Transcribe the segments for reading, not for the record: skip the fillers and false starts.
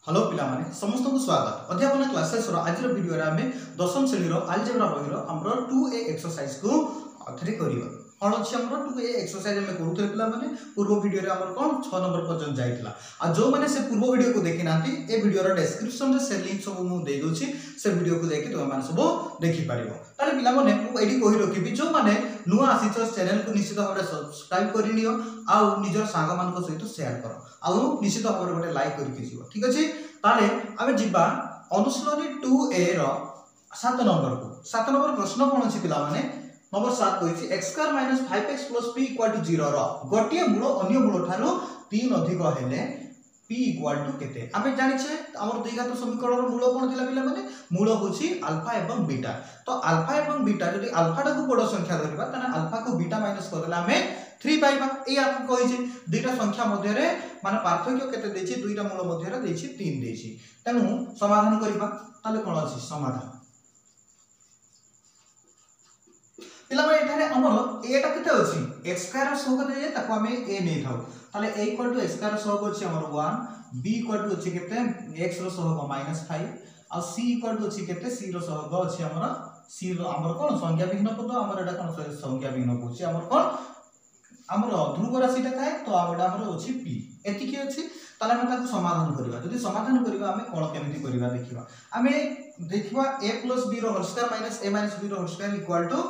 Hello पिला माने समस्त को स्वागत अध्यापन क्लासेस आज वीडियो रे हमें दशम श्रेणी रो अलजेब्रा बहिरो हमरो 2a एक्सरसाइज को अथरे करियो कोन अछि हमरो 2a एक्सरसाइज हमें करूथे पिला माने पूर्व वीडियो रे हमर कोन 6 नंबर पर्यंत जाइतला आ जो माने से पूर्व वीडियो को देखि नांती ए वीडियो रो डिस्क्रिप्शन रे से लिंक सब मु दे दोछि से वीडियो को देखि तुम माने सब देखि पारिबो ताले पिला माने मु एडी कहि रखिबि जो माने नुआ आसीछ चैनल को निश्चित भाबरे सब्सक्राइब करि नियो आ निजर सांग मान को सहित शेयर करो आ निश्चित भाबरे गोटे लाइक करके जीवो ठीक अछि ताले आमे जिबा अनुशीलनी 2a रो 7 नंबर को 7 नंबर प्रश्न कोन अछि पिला माने नंबर 7 कहिछि x² - 5x + p = 0 रो गोटिए मूल अन्य मूल ठारो 3 अधिक हेले p = केते आमे जानि छे हमर द्विघात समीकरण रो मूल कोन थिला पिला माने मूल होछि अल्फा एवं बीटा तो अल्फा एवं बीटा जदि अल्फा टा को बड़ संख्या धरिबा तने अल्फा को बीटा माइनस कर देला हमें 3 पाइबा ए आपन कहि जे दुईटा संख्या मध्य रे माने पार्थक्य केते देछि दुईटा मूल मध्य रे देछि 3 देछि तनु समाधान करिबा ताले कोन अछि समाधान पिला माने एठारे हमर ए टा केते अछि x² रो सहग दे ताको हमें a नै थाउ ताले a = x² रो सहग अछि हमर 1 b = अछि केते x रो सहग -5 आ c = अछि केते c रो सहग अछि हमर c रो हमर कोन संख्या भिन्न पद हमर एटा कोन संख्या भिन्न होछि हमर कोन हमर ध्रुव राशि टा थाए तो आबडा हमर अछि p एति की अछि ताले हम ताको समाधान करबा जदि समाधान करबा हमें कोन केमिति करबा देखिबा हमें देखिबा a + b रो होल स्क्वायर - a - b रो होल स्क्वायर =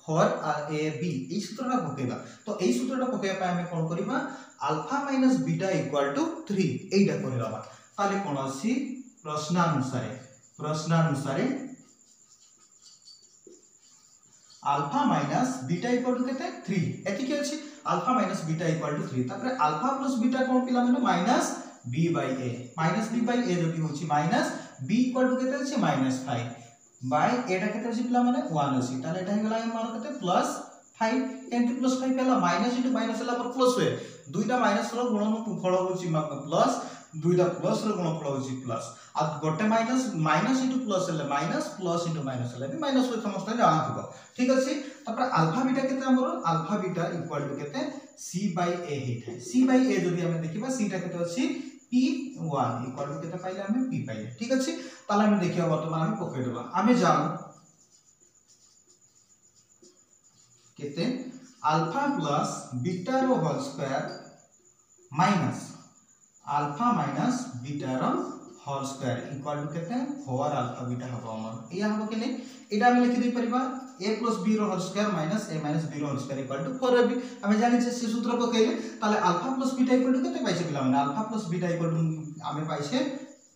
4ab ई सूत्रटा पकेबा तो एई सूत्रटा पकेबा हमें कोन करबा अल्फा - बीटा = 3 एइटा करबा ताले कोन अछि प्रश्नानुसारे अल्फा - बीटा = केते 3 एति की अछि अल्फा - बीटा = 3 तापर अल्फा + बीटा कोन पिला माने -b/a -b/a जदि होछि माइनस b = केते अछि -5 बाय एटा केते अछि पिला माने 1 अछि ताले एटा हेगला हमर केते +5 केंति +5 पेला माइनस इनटू माइनस हला पर प्लस होय दुईटा माइनस रो गुणन फल होछि प्लस दुईटा प्लस रो गुणफल होछि प्लस आ गोटे माइनस इनटू प्लस हले माइनस प्लस इनटू माइनस हले भी माइनस होय समस्त जानथिबो ठीक अछि तापर अल्फा बीटा केते हमर अल्फा बीटा = केते c/a हेथाय c/a जदि हम देखिबा c टा केते अछि p1 = केते पाइले हम p पाइले ठीक अछि ताले हम देखिबा वर्तमान हम पकड़ देबा हमें जान केते अल्फा + बीटा रो whole square minus alpha minus beta रो होल स्क्वायर = केते 4 अल्फा बीटा हबो हमर या हबो कि नै एटा हम लिखि दे परिबा a + b रो whole square minus a - b रो होल स्क्वायर = 4ab हम जानि छै से सूत्र पकेले ताले अल्फा + बीटा = केते पाइसे पिला माने अल्फा + बीटा = हमें पाइसे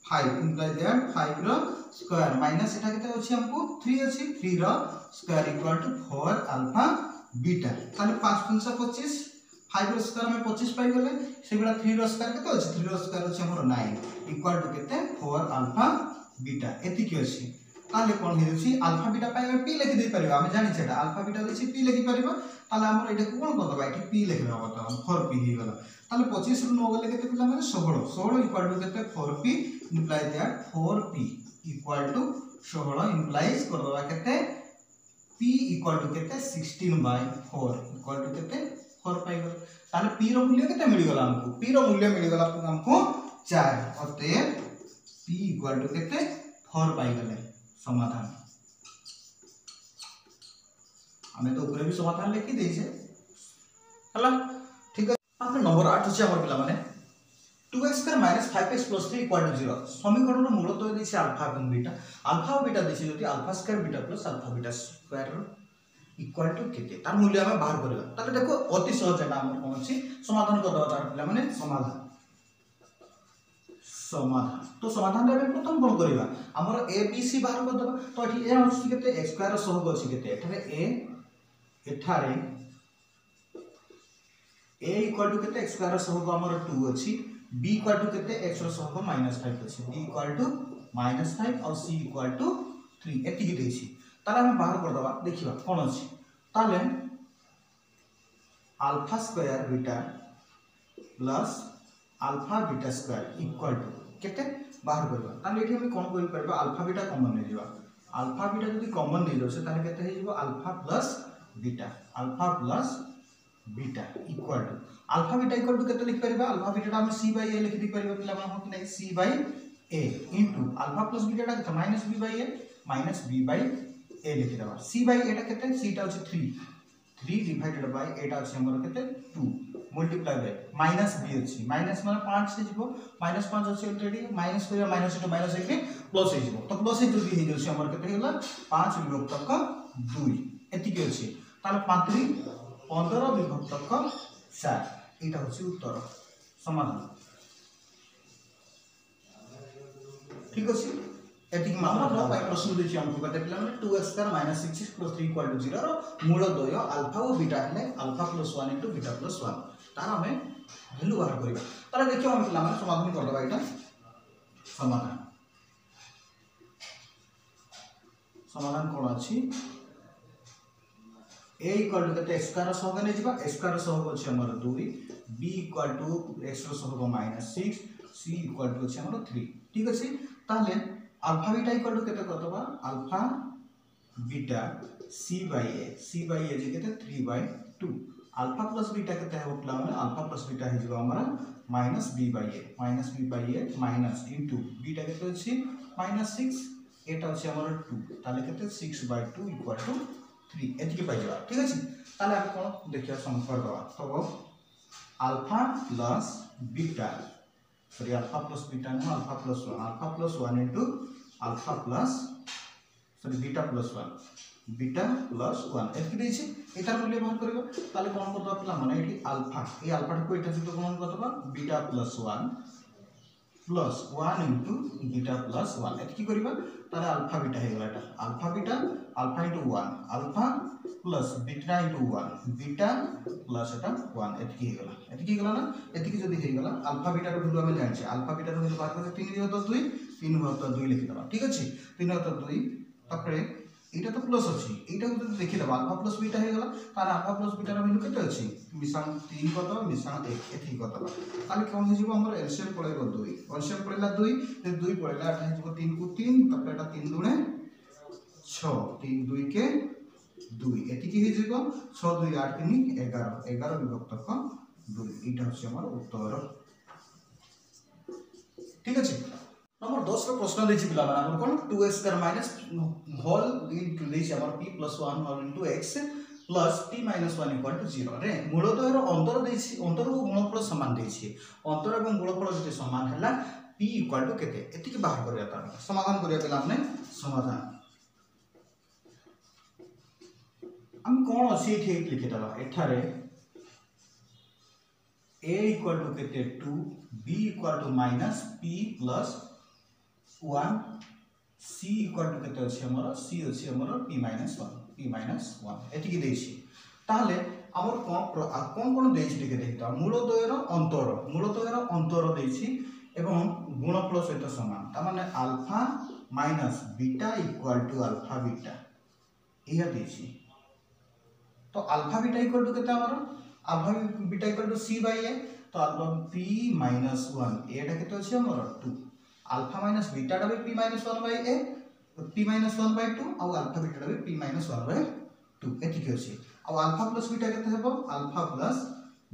5 इंप्लाई दैट 5 रो स्क्वायर माइनस एटा केते अछि हमको 3 अछि 3 रो स्क्वायर = 4 अल्फा बीटा ताले 5 × 25 5 रो स्क्वायर में 25 पाइ गेले सेबला 3 रो स्क्वायर केते अछि 3 रो स्क्वायर अछि हमर 9 = केते 4 अल्फा बीटा एति की अछि ताले कोन हे अछि अल्फा बीटा पाइ हम p लिखि दे परिबा हम जानि छेटा अल्फा बीटा अछि p लिखि परिबा ताले हमर एटा कोन कर दबा एठी p लिखि दबा त 4p हे गेला ताले 25 रो 9 गेले केते पिला माने 16 16 = केते 4p imply that 4p = 16 implies कर दबा केते p = केते 16/4 = केते 4 पाइ गेल ताले p रो मूल्य केते मिलि गेला हमको p रो मूल्य मिलि गेला हमको 4 अतः p = केते 4 पाइ गेले समाधान हमें तो ऊपर भी समाधान लिखि देइ छै हला ठीक है आपन नंबर 8 अछि हमर पिला माने 2x² - 5x + 3 = 0 समीकरण रो मूल तो दै छै अल्फा एवं बीटा दै छै जति α² बीटा + α² = केते तार मूल्य हम बाहर करबा ताले देखो अति सहज एटा हमर कोन अछि समाधान कर दबा तार पिला माने समाधान तो समाधान रे प्रथम कोन करबा हमर a b c बाहर कर दबा तो एठी a अछि केते x² रो सहग अछि केते एठारे a = केते x² रो सहग हमर 2 अछि b = केते x रो सहग -5 अछि b = -5 और c = 3 एति की दै छी ताले हम बाहर कर दबा देखिबा कोन अछि ताले α² beta plus alpha beta square equal to केते बाहर करबा ताले एठी हम कोन करि परबा अल्फा बीटा कॉमन नै जेबा अल्फा बीटा जदि कॉमन नै जोसे ताले केते हे जेबा alpha plus beta equal to alpha beta केते लिख परबा अल्फा बीटा हम c/a लिख दि परबा पिला हम कि नै c/a ए इंटू अल्फा प्लस बीटा के माइनस बी बाई ए लिखि दबा सी बाई एटा केते सी टा होची 3 डिवाइडेड बाय एटा होची हमर केते 2 मल्टीप्लाई बाय माइनस बी अछि माइनस माने 5 से जिवो माइनस 5 अछि ऑलरेडी माइनस करिया माइनस टू माइनस 1 प्लस हे जिवो तो प्लस हे जल्दी हे जछि हमर केते होला 5 विभक्तक 2 एति के अछि ताले 15 विभक्तक 4 एटा होची उत्तर समाधान ठीक अछि एतिक मात्र पाई प्रश्न देछि हमको कते पिला माने 2x² - 6x + 3 = 0 रो मूल द्वय अल्फा और बीटा हेले अल्फा + 1 * बीटा + 1 तार हमें वैल्यू बाहर करिबा ताले देखियो हम पिला माने समाधान कर दबा एटा समाधान कोन अछि a = कते x² सहग नै जिबा x² सहग अछि हमर 2 b = x सहग -6 c = अछि हमर 3 ठीक अछि ताले अल्फा बीटा इक्वल टू केते करतबा alpha beta c by a जे केते 3/2 अल्फा प्लस बीटा केते हो प्ला माने अल्फा प्लस बीटा हे जबा हमरा -b by a minus into beta केते अछि -6 एटा अछि हमर 2 ताले केते 6/2 इक्वल टू 3 एति के पाइ जबा ठीक अछि ताले हम कोन देखिया सम कर दबा तो alpha plus beta sorry alpha plus beta न alpha plus 1 into alpha plus sorry beta plus 1 एतकी देछि एतार मूल्य बाहर करबो ताले कोन करबा पिला माने एठी अल्फा ए अल्फा को एटा सहित कोन करबा beta plus 1 into beta plus 1 एतकी करबा ताले अल्फा बीटा हे गला एटा alpha into 1 alpha plus beta into 1 beta plus iota 1 एतकी हे गला ना एतकी जदी हे गला अल्फा बीटा रो वैल्यू हम जानि छै अल्फा बीटा रो वैल्यू बाहर कर 3 * 2 3 * 2 लिखि दबा ठीक अछि 3 * 2 तपरे एटा तो प्लस अछि एटा को जदी देखि दबा अल्फा प्लस बीटा हे गला तार अल्फा प्लस बीटा रो वैल्यू केते अछि मिसान 3 को दबा मिसान 1 एथि को दबा ताले कोन हे जिवो हमर एलसीएम पळेबो 2 एलसीएम पळेला 2 ते 2 पळेला एटा हे जिवो 3 को 3 तपरे एटा 3 दुणे 6 3 2 के 2 एथि की हे जिवो 6 2 8 3 11 11 विभक्तक 2 एटा अछि हमर उत्तर ठीक अछि नंबर 10 रो प्रश्न देछि पिला माने हमर कोन 2x² - होल इनटू देछि हमर p + 1 whole into x plus p - 1 = 0 रे मूलतः अंतर देछि अंतर को गुणफल समान देछि अंतर एवं गुणफल जति समान हला p = केते एति के बाहर करिया ता समाधान करिया पिला हमने समाधान हम कोन अछि ठीक लिखि दबा एठारे a = केते 2 b = -p + 1 c = केते अछि हमर c अछि हमर p - 1 एति की देछि ताले हमर कोन देछि लिखि देखिता मूलद्वयर अंतर देछि एवं गुणफल सहित समान ता माने alpha minus beta equal to alpha beta एया देछि तो अल्फा बीटा इक्वल टू केते हमर alpha beta equal to c by a तो अल्फा p - 1 एटा केते अछि हमर 2 अल्फा माइनस बीटा टा p - 1 बाय a p - 1/2 और अल्फा बीटा टा p - 1/2 एति के अछि और अल्फा प्लस बीटा केते हेबो अल्फा प्लस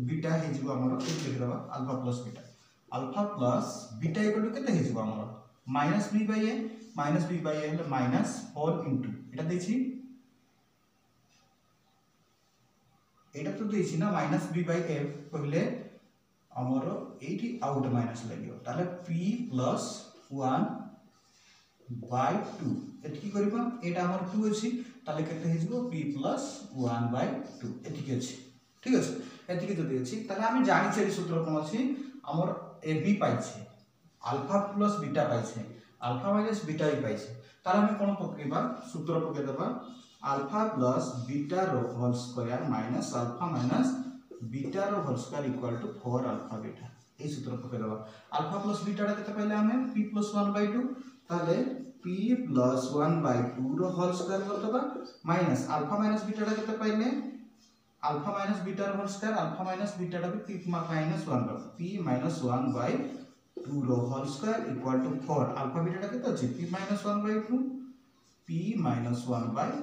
बीटा हे जिवो हमर एति लिख दबा alpha plus beta equal to केते हे जिवो हमर -b बाय a हेले माइनस होल इनटू एटा देछि एटा तो देछि ना -b बाय a पहिले हमर एठी आउट माइनस लागियो ताले p + 1/2 एतकी करबा एटा हमर 2 अछि ताले केते हे जिवो p + 1/2 एतकी अछि ठीक अछि एतकी जदी अछि ताले हम जानि छै सूत्र कोन अछि हमर ab पाइ छै अल्फा प्लस बीटा पाइ छै अल्फा माइनस बीटा ही पाइ छै ताले हम कोन पकेबा सूत्र पके देबा अल्फा प्लस बीटा रो whole square minus alpha minus beta रो whole square equal to 4 alpha beta ए सूत्र पके देबा अल्फा प्लस बीटा टा केते पहिले हमें p + 1/2 ताले p + 1/2 रो होल स्क्वायर कर देबा माइनस अल्फा माइनस बीटा टा केते पहिले अल्फा माइनस बीटा रो whole square alpha minus beta टा p - 1 p - 1/2 रो whole square equal to 4 alpha beta टा केते अछि p - 1/2 p - 1/2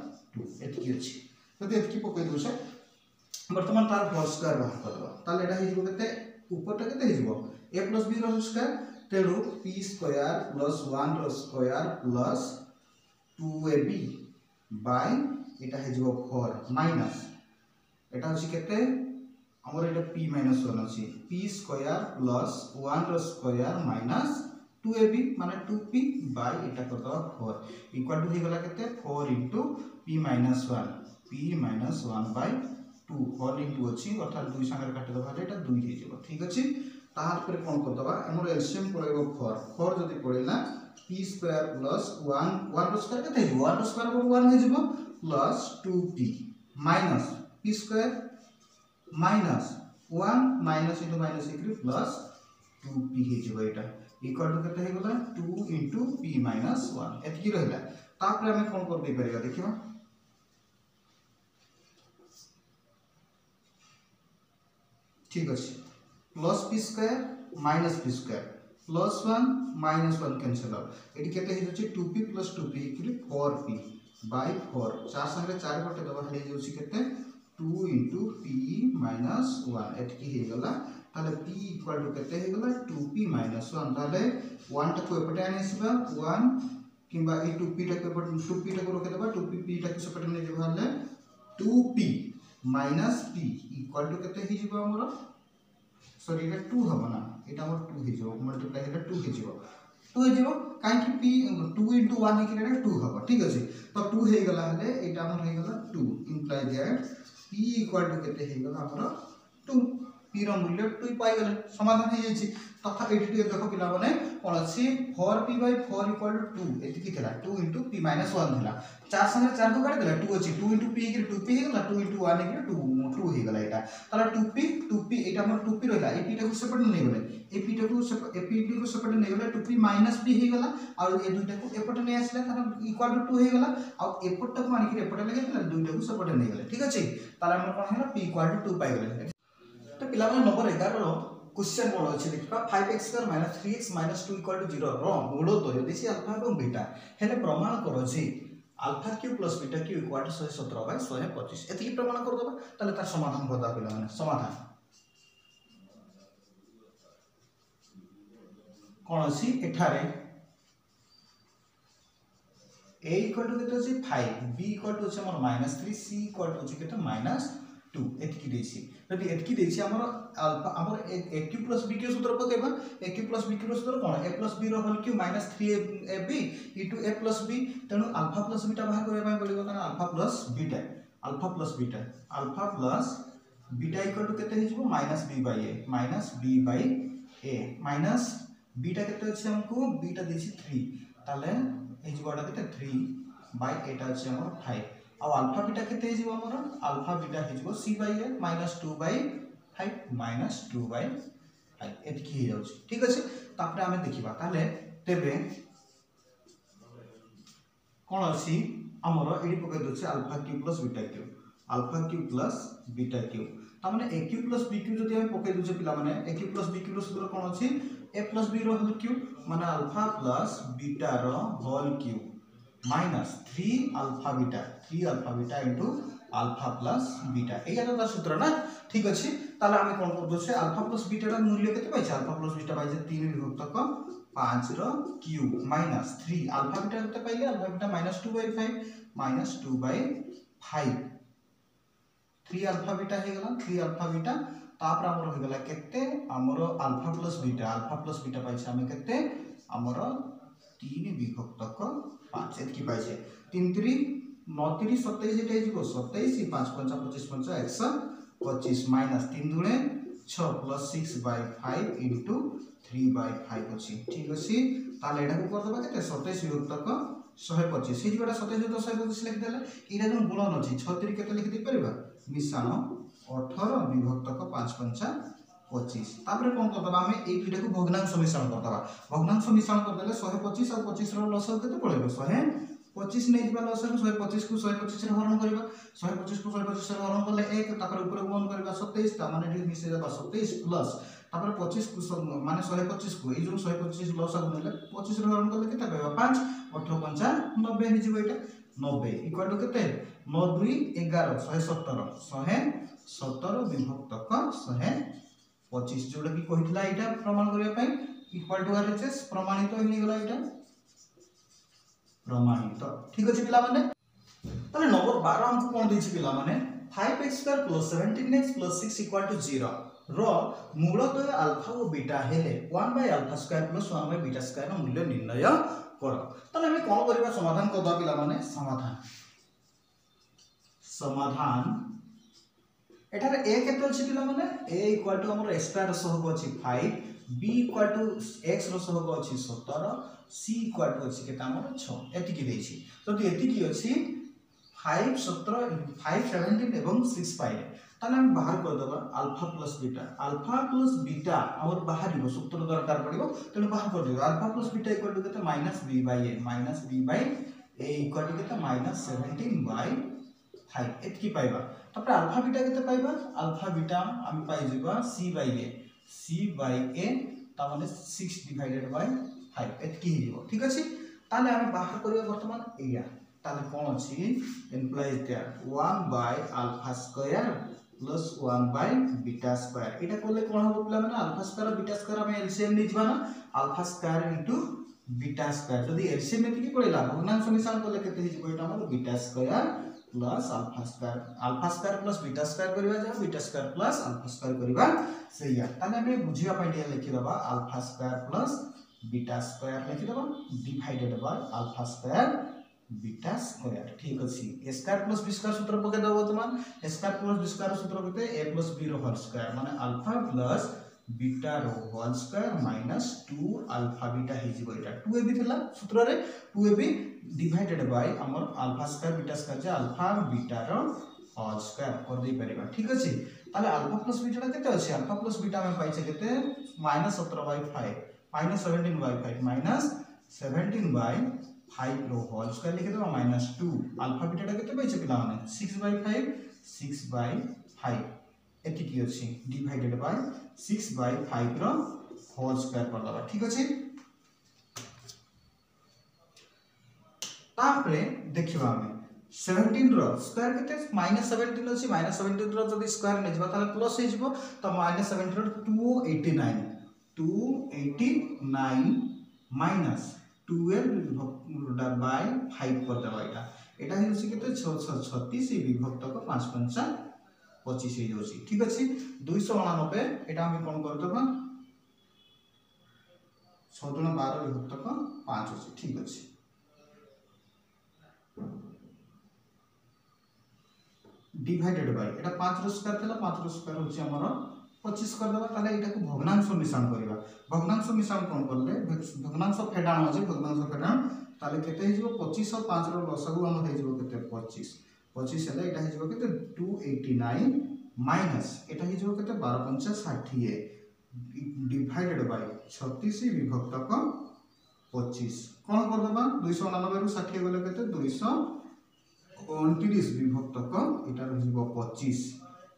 एतकी अछि जदी एतकी पके देबो से वर्तमान तार होल स्क्वायर बाहर कर दबा ताले एटा हे जिवो केते ऊपर टा केते हे जिवो a + b रो होल स्क्वायर तेणु पी स्क्वायर प्लस 1 रो स्क्वायर प्लस 2ab बाय एटा हे जो 4 माइनस एटा होची केते हमर एटा p माइनस 1 अछि p स्क्वायर प्लस 1 रो स्क्वायर माइनस 2ab माने 2p बाय एटा करतो 4 इक्वल टू हे गला केते 4 into p minus 1 p minus 1 by 2 whole into अछि अर्थात 2 संगे काटि दबा एटा 2 हे जेबो ठीक अछि ताहार पर कोन कर दबा हमर एलसीएम पड़ेबो 4 4 जदी पड़ेला p स्क्वायर प्लस 1 1 रो स्क्वायर केते हे 1 रो स्क्वायर पर 1 हे जेबो plus 2p minus p square minus 1 minus into minus equal plus 2p हे जेबो एटा इक्वल टू केते हे गला 2 into p minus 1 एतकी रहला तापर हमें कोन कर दे परिबा देखिबा ठीक अछि plus p square minus p square plus 1 minus 1 cancel out eighty केते हे जछि 2p plus 2p equal 4p by 4 4 संगे 4 बटे दबा हे जछि केते 2 into p minus 1 एतकी हे गला ताले p इक्वल टू केते हे गला 2p minus 1 ताले 1 टा को एपटे आनिसबा 1 किबा ए 2p टा को 2p टा को रखे देबा 2p p टा को सेपरेट ने जेबा हले 2p minus p equal to केते हे जेबा हमर सॉरी एटा 2 हबो ना एटा हमर 2 हे जेबो मल्टीप्लाई हेले 2 हे जेबो 2 हे जेबो काई कि p 2 into 1 हे कि 2 हबो ठीक अछि तो 2 हे गला हले एटा हमर हे गला 2 imply that p equal to केते हे गला हमर 2 p रो मूल्य 2 पाई गले समाधान हे जायछि तथा एटी देखो पिला माने कोन अछि 4p by 4 equal to 2 एति कि थला 2 into p minus 1 थला 4 संगे 4 को काट देला 2 अछि 2 into p कि 2p हे गला 2 into 1 हे 2 हे गला एटा तला 2p एटा हमर 2p रहला ए p टा को सेपरेट नै गले ए p टा को सेपरेट नै गले 2p minus p हे गला और ए दुइटा को एपट नै आसला तार इक्वल टू 2 हे गला और एपट को मानि कि एपट लगे तला दुइटा को सेपरेट नै गले ठीक अछि ताला हमर कोन हेला p equal to 2 पाई गले तो पिला माने नंबर 11 रो क्वेश्चन कोन अछि देखिबा 5x² - 3x - 2 = 0 रो मूल तो यदि से अल्फा एवं बीटा हेले प्रमाण करो जे alpha Q plus beta Q = 117/125 एति प्रमाण कर दबा तले तार समाधान बता पिला माने समाधान कोन अछि एठारे a = केते अछि 5 b = अछि हमर -3 c = अछि केते -2 एतकी देछि यदि एतकी देछि हमर अल्फा हमर a q + b q सूत्र पकेबा a q + b q रो सूत्र कोन a + b रो whole q -3ab * a + b तेनु अल्फा + बीटा बाहर करबा पय पड़िबो कारण अल्फा + बीटा = केते हे जबो -b/a माइनस बीटा केते अछि हमको बीटा देछि 3 ताले हे जबो केते 3/8 अछि हमर 5 अब अल्फा बीटा केते हे जबो हमर अल्फा बीटा हे जबो c/a -2/5 -2/5 एतकी हे जाउछ ठीक अछि तापर हमें देखिबा ताले तेबे कोन अछि हमर एडी पके दोछि alpha Q plus beta cube ता माने a cube plus b cube जदि हम पके दोछि पिला माने a cube plus b cube रो सूत्र कोन अछि a प्लस b रो होल क्यू माने अल्फा प्लस बीटा रो whole cube minus 3 alpha beta into alpha plus beta एया तो सूत्र ना ठीक अछि ताले हम कोन कर दोछे अल्फा प्लस बीटा रो मूल्य केते पाइछ अल्फा प्लस बीटा पाइछ 3 विभक्त 5 रो क्यूब माइनस 3 अल्फा बीटा केते पाइले अल्फा बीटा -2/5 -2/5 3 अल्फा बीटा हे गला 3 अल्फा बीटा तापर हमर हो गला केते हमर अल्फा प्लस बीटा पाइछ हम केते हमर 3 विभक्त 5 एतकी पाइछे 3 3 9 3 27 एटा जीवो 27 5 5 25 125 माइनस 3 दुणे 6 प्लस 6/5 into 3/5 अछि ठीक अछि ताले एटा को कर देबा केते 27 विभक्त 125 हे जीवाटा 27 तो 125 लिख देले इरा जो गुणन अछि 6 3 केते लिख दे परबा मिशान 18 विभक्त 5 5 25 तापर कोन कर दबा हमें ए दुटा को भग्नांश मिश्रण कर दबा भग्नांश मिश्रण कर देले 125 और 25 रो लसागु केते पड़ेबो 125 नै जिबा लसागु 125 को 125 रे हरण करबा 125 को 125 रे हरण करले 1 तापर ऊपर गुणन करबा 27 ता माने डी मिसे जाबा 27 प्लस तापर 25 को माने 125 को ए जो 125 लसागु नेले 25 रे हरण करले केते पाबा 5 18 5 90 हे जिबो एटा 90 इक्वल टू केते 9 2 11 117 विभक्त 125 जोडा की कहितला एटा प्रमाण करिया पई इक्वल टू आरएचएस प्रमाणित हो गला एटा प्रमाणित ठीक अछि पिला माने ताले नंबर 12 हमको कोन दैछि पिला माने 5x² + 17x + 6 = 0 रो मूलतः अल्फा और बीटा हेले 1/α² + 1/β² रो मूल्य निर्णय कर ताले हम कोन करबा समाधान करबा पिला माने समाधान एठारे a केते अछि पिला माने a इक्वल टू हमर x² सहग अछि 5 b इक्वल टू x रो सहग अछि 17 c इक्वल टू अछि केता हमर 6 एति की देछि जदि एति की अछि 5 17 5 17 एवं 6 पाइले ताले हम बाहर कर दबा अल्फा प्लस बीटा हमर बाहर सूत्र दरकार पड़िबो तने बाहर कर दिबो alpha plus beta equal to केते -b/a इक्वल टू केते -17/5 एति की पाइबा तपर अल्फा बीटा केते पाइबा अल्फा बीटा हम पाइ जिबा c/a ता माने 6/5 एति की हिबो ठीक अछि ताले हम बाहर करिया वर्तमान एया ताले कोन अछि इम्प्लाइज दैट 1/α² + 1/β² एटा कोले कोन हो पिला माने α² β² हम एलसीएम नै जिबा ना α² * β² जदि एलसीएम एति की पड़िला भग्नांश मिश्रण कोले केते हिजबो एटा हमर β² + α² + β² करिवा जा β² + α² करिवा सैया ताले हम बुझिया पइडिया लिखि दबा α² + β² लिखि दबा डिवाइडेड बाय α² β² ठीक अछि a² + b² सूत्र पके दबो वर्तमान a² + b² सूत्र केते a + b रो होल स्क्वायर माने अल्फा प्लस बीटा रो whole square minus 2 alpha beta हे जिवो एटा 2ab थिला सूत्र रे 2ab डिवाइडेड बाय हमर α² β² जे अल्फा बीटा रो होल स्क्वायर कर दे परिबा ठीक अछि ताले अल्फा प्लस बीटा केते अछि अल्फा प्लस बीटा में पाइछे केते -17/5 -17/5 -17/5 रो होल स्क्वायर लिखि देबा -2 अल्फा बीटा केते पाइछे पिला माने 6/5 एति की अछि डिवाइडेड बाय 6/5 रो होल स्क्वायर कर दबा ठीक अछि तापरे देखिबा हम 17 रो स्क्वायर केते -17 अछि -17 रो जदि स्क्वायर नै जबा ताले प्लस हे जिवो त -17 रो 289 माइनस 12/5 कर देबा एटा हे अछि केते 36 विभक्त को 5 5 25 हे जोसी ठीक अछि 289 एटा हम कोन कर देबा 6 * 12 विभक्त को 5 अछि ठीक अछि डिवाइडेड बाय एटा 5 रो स्क्वायर थला 5 रो स्क्वायर होछि हमर 25 कर देबा ताले एटा को भग्नांश मिश्रण करबा भग्नांश मिश्रण कोन करले भग्नांश फेडाण अछि भग्नांश फेडाण ताले केते हे जिवो 25 और 5 रो लसगु हम हे जिवो केते 25 हेले एटा हे जिवो केते 289 माइनस एटा हे जिवो केते 12 5 60 डिवाइडेड बाय 36 विभक्त को 25 कोन कर देबा 289 रो 60 गले केते 229 विभक्त को एटा रहिबो 25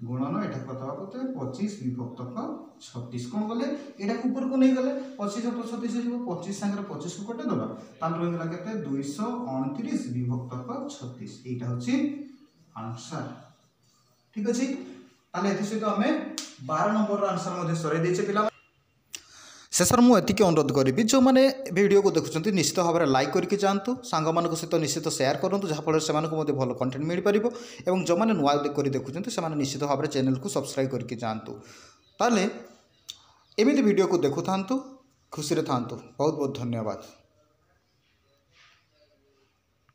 गुणन एटा कतवा कते 25 विभक्त को 36 कोन गले एटा ऊपर को नै गले 25 और 36 जिवो 25 संगे 25 को कटे दबा तान रहि गला केते 229 विभक्त को 36 एटा होची आंसर ठीक अछि ताले एति सहित हमें 12 नंबर रो आंसर मध्ये सरे दैछे पिला शेषर मु एतिके अनुरोध करी जो मैंने वीडियो को देखुं निश्चित भाव में लाइक करके जातु सांग मान सहित निश्चित शेयर करूँ जहाँफल से भल कंटेंट मिल पार और जो मैंने नुआ देखुं से निश्चित भाव में चैनल को सब्सक्राइब करके जातु ताले एमती वीडियो को देखु था खुशी था बहुत बहुत धन्यवाद।